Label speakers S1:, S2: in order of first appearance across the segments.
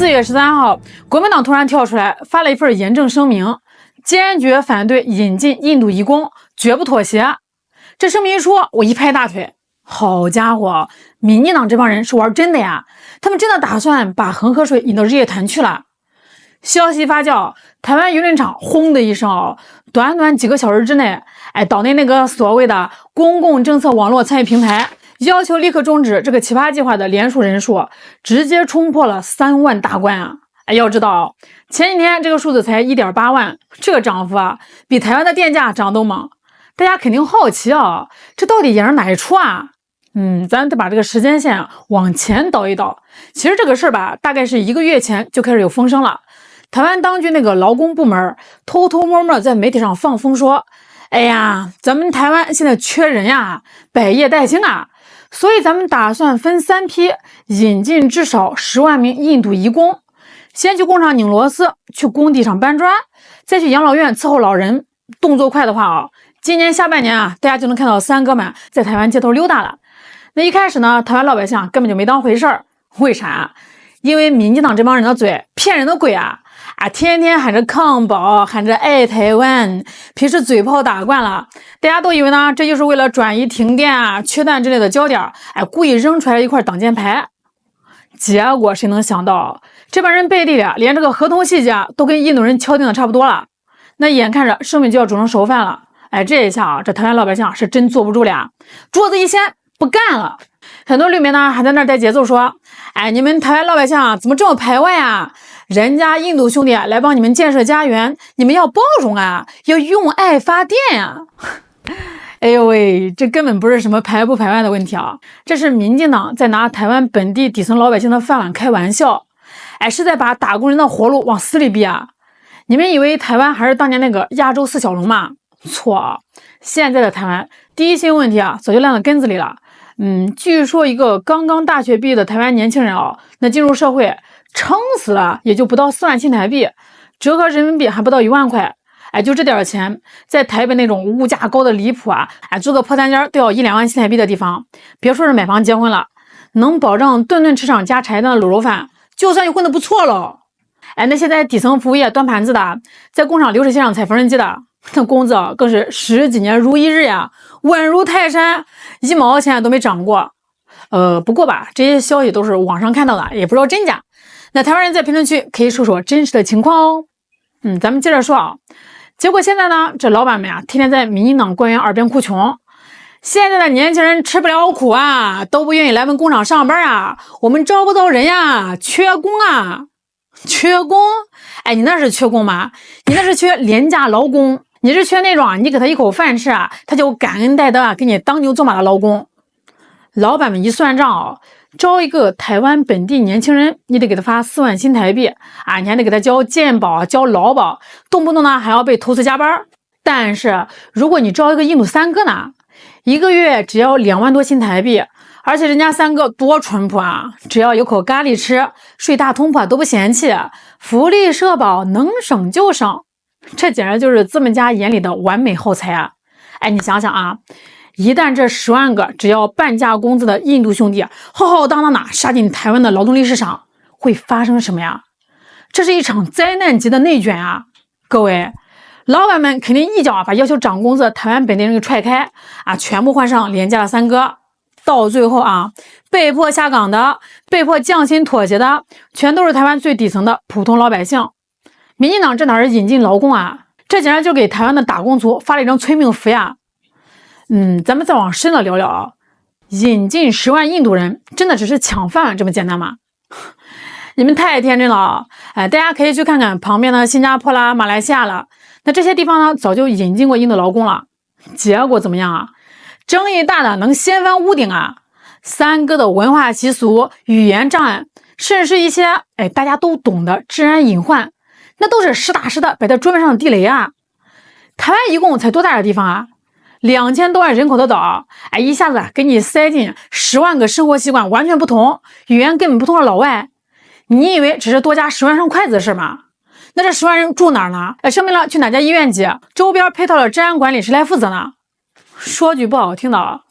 S1: 4月13号，国民党突然跳出来发了一份严正声明，坚决反对引进印度移工，绝不妥协。这声明一出，我一拍大腿，好家伙，民进党这帮人是玩真的呀！他们真的打算把恒河水引到日月潭去了。消息发酵，台湾舆论场轰的一声，短短几个小时之内，岛内那个所谓的公共政策网络参与平台要求立刻终止这个奇葩计划的连署人数直接冲破了3万大关啊！要知道前几天这个数字才 1.8 万，这个涨幅啊，比台湾的电价涨都猛。大家肯定好奇啊，这到底演是哪一出啊？咱得把这个时间线往前倒一倒。其实这个事儿吧，大概是1个月前就开始有风声了。台湾当局那个劳工部门偷偷摸摸在媒体上放风说，哎呀，咱们台湾现在缺人呀，百业待兴啊，所以咱们打算分3批引进至少10万名印度移工，先去工厂拧螺丝，去工地上搬砖，再去养老院伺候老人。动作快的话今年下半年啊，大家就能看到三哥们在台湾街头溜达了。那一开始呢，台湾老百姓根本就没当回事儿，为啥？因为民进党这帮人的嘴骗人的鬼啊！天天喊着抗保，喊着爱台湾，平时嘴炮打惯了，大家都以为呢，这就是为了转移停电啊、缺蛋之类的焦点，故意扔出来一块挡箭牌。结果谁能想到，这帮人背地里连这个合同细节都跟印度人敲定的差不多了。那眼看着生米就要煮成熟饭了，这一下这台湾老百姓是真坐不住了，桌子一掀不干了。很多绿媒呢还在那儿带节奏说，你们台湾老百姓怎么这么排外啊？人家印度兄弟来帮你们建设家园，你们要包容啊，要用爱发电啊。哎呦喂，这根本不是什么排不排外的问题啊，这是民进党在拿台湾本地底层老百姓的饭碗开玩笑，是在把打工人的活路往死里逼啊。你们以为台湾还是当年那个亚洲4小龙吗？错，现在的台湾低薪问题早就烂到根子里了。据说一个刚刚大学毕业的台湾年轻人那进入社会撑死了也就不到4万新台币，折合人民币还不到1万块。就这点钱，在台北那种物价高的离谱租个破单间都要1-2万新台币的地方，别说是买房结婚了，能保证顿顿吃上加柴的卤肉饭，就算你混得不错了。那些在底层服务业端盘子的，在工厂流水线上踩缝纫机的，那工资更是10几年如一日呀，稳如泰山，1毛钱都没涨过。不过吧，这些消息都是网上看到的，也不知道真假。那台湾人在评论区可以说说真实的情况哦。咱们接着说结果现在呢，这老板们天天在民进党官员耳边哭穷。现在的年轻人吃不了苦都不愿意来我们工厂上班我们招不到人呀，缺工缺工？你那是缺工吗？你那是缺廉价劳工，你是缺那种你给他一口饭吃他就感恩戴德给你当牛做马的劳工。老板们一算账招一个台湾本地年轻人，你得给他发4万新台币你还得给他交健保、交劳保，动不动呢还要被投诉加班。但是如果你招一个印度三哥呢，1个月只要2万多新台币，而且人家三哥多淳朴只要有口咖喱吃，睡大通铺都不嫌弃，福利社保能省就省，这简直就是资本家眼里的完美耗材你想想一旦这10万个只要半价工资的印度兄弟浩浩荡荡的杀进台湾的劳动力市场，会发生什么呀？这是一场灾难级的内卷各位，老板们肯定一脚把要求涨工资的台湾本地人给踹开全部换上廉价的三哥。到最后被迫下岗的、被迫降薪妥协的，全都是台湾最底层的普通老百姓。民进党这哪是引进劳工这简直就给台湾的打工族发了一张催命符呀！咱们再往深了聊聊引进10万印度人真的只是抢饭碗这么简单吗？你们太天真了大家可以去看看旁边的新加坡啦、马来西亚了，那这些地方呢早就引进过印度劳工了，结果怎么样争议大的能掀翻屋顶三哥的文化习俗、语言障碍，甚至是一些大家都懂的治安隐患，那都是实打实的摆在桌面上的地雷台湾一共才多大的地方2000多万人口的岛一下子给你塞进10万个生活习惯完全不同、语言根本不通的老外，你以为只是多加10万双筷子的事吗？那这10万人住哪儿呢？声明了去哪家医院挤，周边配套的治安管理谁来负责呢？说句不好听的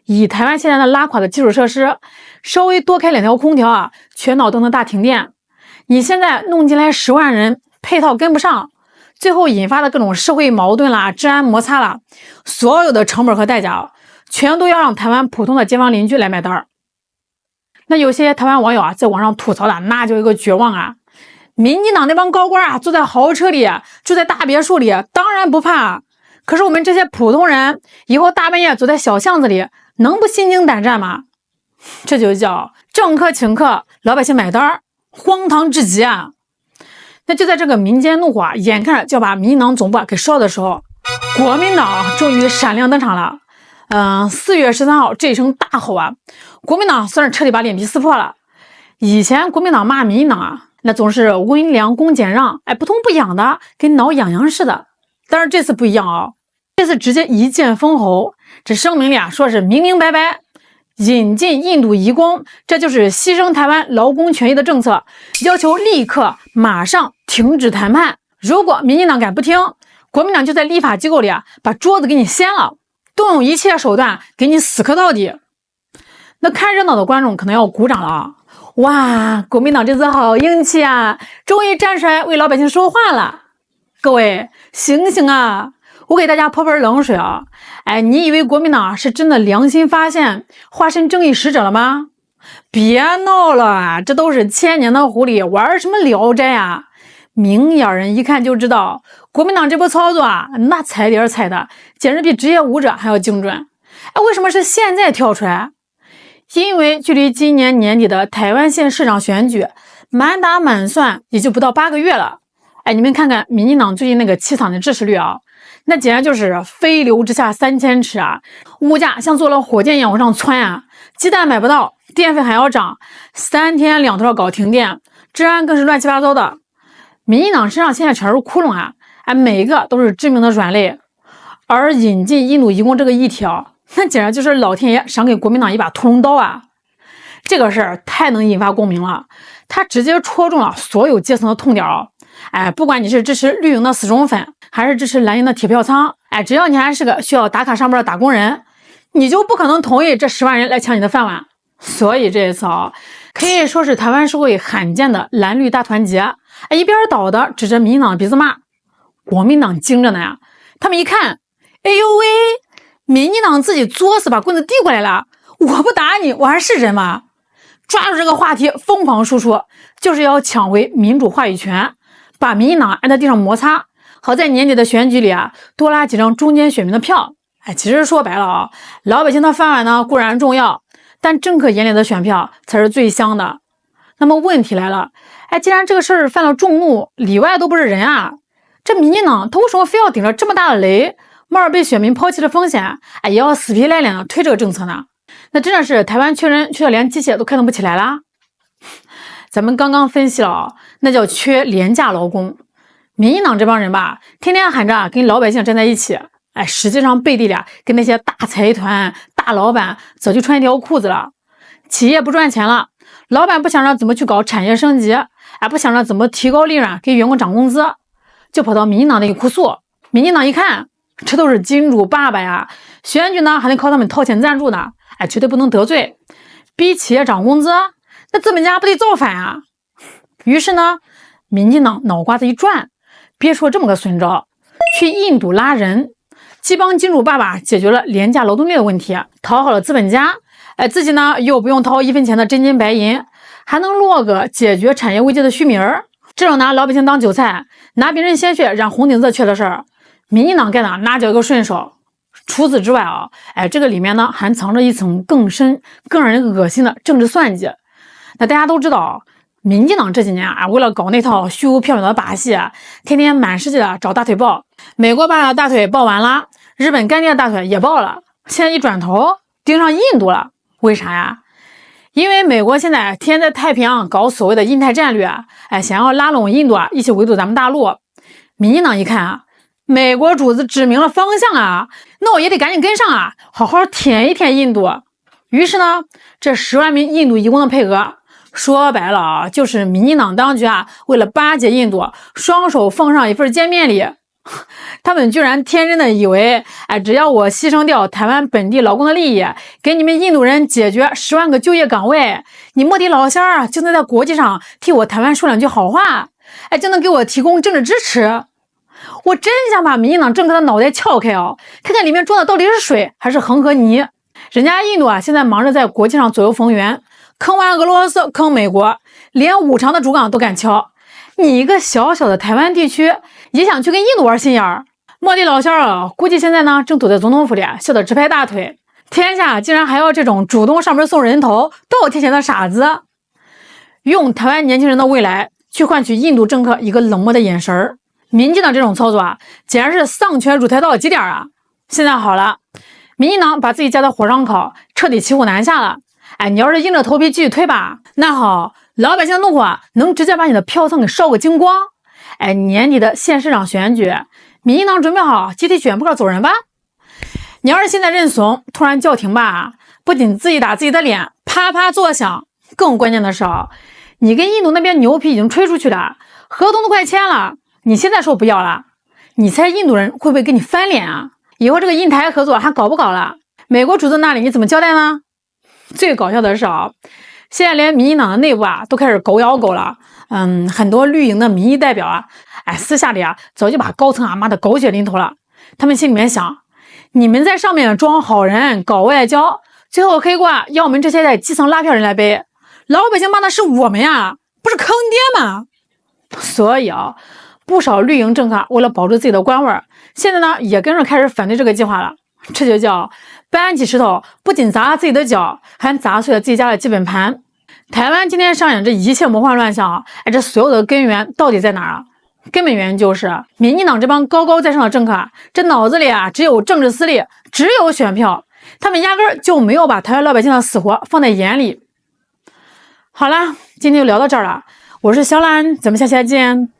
S1: 以台湾现在的拉垮的基础设施，稍微多开2条空调全脑洞的大停电，你现在弄进来10万人，配套跟不上，最后引发的各种社会矛盾啦、治安摩擦啦，所有的成本和代价全都要让台湾普通的街坊邻居来买单。那有些台湾网友在网上吐槽的那就一个绝望啊！民进党那帮高官坐在豪车里，住在大别墅里，当然不怕。可是我们这些普通人，以后大半夜走在小巷子里，能不心惊胆战吗？这就叫政客请客，老百姓买单，荒唐至极啊！那就在这个民间怒火眼看着就要把民进党总部给烧的时候，国民党终于闪亮登场了。4月13号这一声大吼国民党算是彻底把脸皮撕破了。以前国民党骂民进党那总是温良恭俭让，不痛不痒的，跟挠痒痒似的。但是这次不一样这次直接一剑封喉。这声明里说是明明白白，引进印度移工，这就是牺牲台湾劳工权益的政策，要求立刻马上停止谈判。如果民进党敢不听，国民党就在立法机构里把桌子给你掀了，动用一切手段给你死磕到底。那看热闹的观众可能要鼓掌了哇，国民党这次好硬气啊，终于站出来为老百姓说话了。各位醒醒啊，我给大家泼盆冷水你以为国民党是真的良心发现，化身正义使者了吗？别闹了，这都是千年的狐狸，玩什么聊斋明眼人一看就知道，国民党这波操作那踩点踩的简直比职业舞者还要精准。为什么是现在跳出来？因为距离今年年底的台湾县市长选举满打满算也就不到8个月了。你们看看民进党最近那个凄惨的支持率那简直就是飞流直下3000尺物价像坐了火箭一样往上窜鸡蛋买不到，电费还要涨，3天2头搞停电，治安更是乱七八糟的。民进党身上现在全是窟窿每一个都是致命的软肋。而引进印度移工这个议题那简直就是老天爷赏给国民党一把屠龙刀这个事儿太能引发共鸣了，他直接戳中了所有阶层的痛点不管你是支持绿营的死忠粉，还是支持蓝营的铁票仓只要你还是个需要打卡上班的打工人，你就不可能同意这10万人来抢你的饭碗。所以这一次可以说是台湾社会罕见的蓝绿大团结一边倒的指着民进党的鼻子骂。国民党惊着呢他们一看，哎呦喂，民进党自己作死把棍子递过来了，我不打你我还是人吗？抓住这个话题疯狂输出，就是要抢回民主话语权，把民进党按在地上摩擦，好在年底的选举里多拉几张中间选民的票。其实说白了老百姓的饭碗呢固然重要，但政客眼里的选票才是最香的。那么问题来了既然这个事儿犯了众怒，里外都不是人这民进党他为什么非要顶着这么大的雷，冒着被选民抛弃的风险也要死皮赖脸的推这个政策呢？那真的是台湾缺人缺的连机械都开动不起来啦。咱们刚刚分析了那叫缺廉价劳工。民进党这帮人天天喊着跟老百姓站在一起，实际上背地里跟那些大财团大老板早就穿一条裤子了。企业不赚钱了，老板不想着怎么去搞产业升级，不想着怎么提高利润给员工涨工资，就跑到民进党那里哭诉。民进党一看这都是金主爸爸选举呢还得靠他们掏钱赞助呢，绝对不能得罪，逼企业涨工资，那资本家不得造反于是呢民进党脑瓜子一转，憋出了这么个损招，去印度拉人，既帮金主爸爸解决了廉价劳动力的问题，讨好了资本家，自己呢又不用掏1分钱的真金白银，还能落个解决产业危机的虚名这种拿老百姓当韭菜，拿别人鲜血染红顶子缺的事儿，民进党干的那叫一个顺手。除此之外这个里面呢还藏着一层更深更让人恶心的政治算计。那大家都知道民进党这几年为了搞那套虚无缥缈的把戏天天满世界的找大腿抱，美国爸爸的大腿抱完了，日本干爹的大腿也抱了，现在一转头盯上印度了。为啥呀？因为美国现在天天在太平洋搞所谓的印太战略想要拉拢印度一起围堵咱们大陆。民进党一看美国主子指明了方向那我也得赶紧跟上好好舔一舔印度。于是呢这10万名印度移工的配额，说白了就是民进党当局为了巴结印度，双手奉上一份见面礼，他们居然天真的以为，只要我牺牲掉台湾本地劳工的利益，给你们印度人解决10万个就业岗位，你莫迪老仙儿就能在国际上替我台湾说2句好话，就能给我提供政治支持。我真想把民进党政客的脑袋撬开看看里面装的到底是水还是恒河泥。人家印度现在忙着在国际上左右逢源，坑完俄罗斯，坑美国，连五常的主港都敢敲。你一个小小的台湾地区也想去跟印度玩心眼儿？莫迪老仙儿估计现在呢正躲在总统府里笑得直拍大腿。天下竟然还要这种主动上门送人头倒贴钱的傻子，用台湾年轻人的未来去换取印度政客一个冷漠的眼神儿。民进党这种操作简直是丧权辱台到了极点现在好了，民进党把自己家的火上烤，彻底骑虎难下了。你要是硬着头皮继续推吧，那好，老百姓的怒火能直接把你的票仓给烧个精光。年底的县市长选举，民进党准备好集体卷铺盖走人吧。你要是现在认怂，突然叫停吧，不仅自己打自己的脸，啪啪作响，更关键的是你跟印度那边牛皮已经吹出去了，合同都快签了，你现在说不要了，你猜印度人会不会跟你翻脸以后这个印台合作还搞不搞了？美国主子那里你怎么交代呢？最搞笑的是现在连民进党的内部都开始狗咬狗了。很多绿营的民意代表私下里早就把高层骂的狗血淋头了。他们心里面想，你们在上面装好人搞外交，最后黑锅要我们这些在基层拉票人来背，老百姓骂的是我们不是坑爹吗？所以不少绿营政客为了保住自己的官位，现在呢也跟着开始反对这个计划了。这就叫搬起石头，不仅砸了自己的脚，还砸碎了自己家的基本盘。台湾今天上演这一切魔幻乱象这所有的根源到底在哪儿根本原因就是民进党这帮高高在上的政客，这脑子里只有政治私利，只有选票，他们压根就没有把台湾老百姓的死活放在眼里。好了，今天就聊到这儿了，我是小兰，咱们下期再见。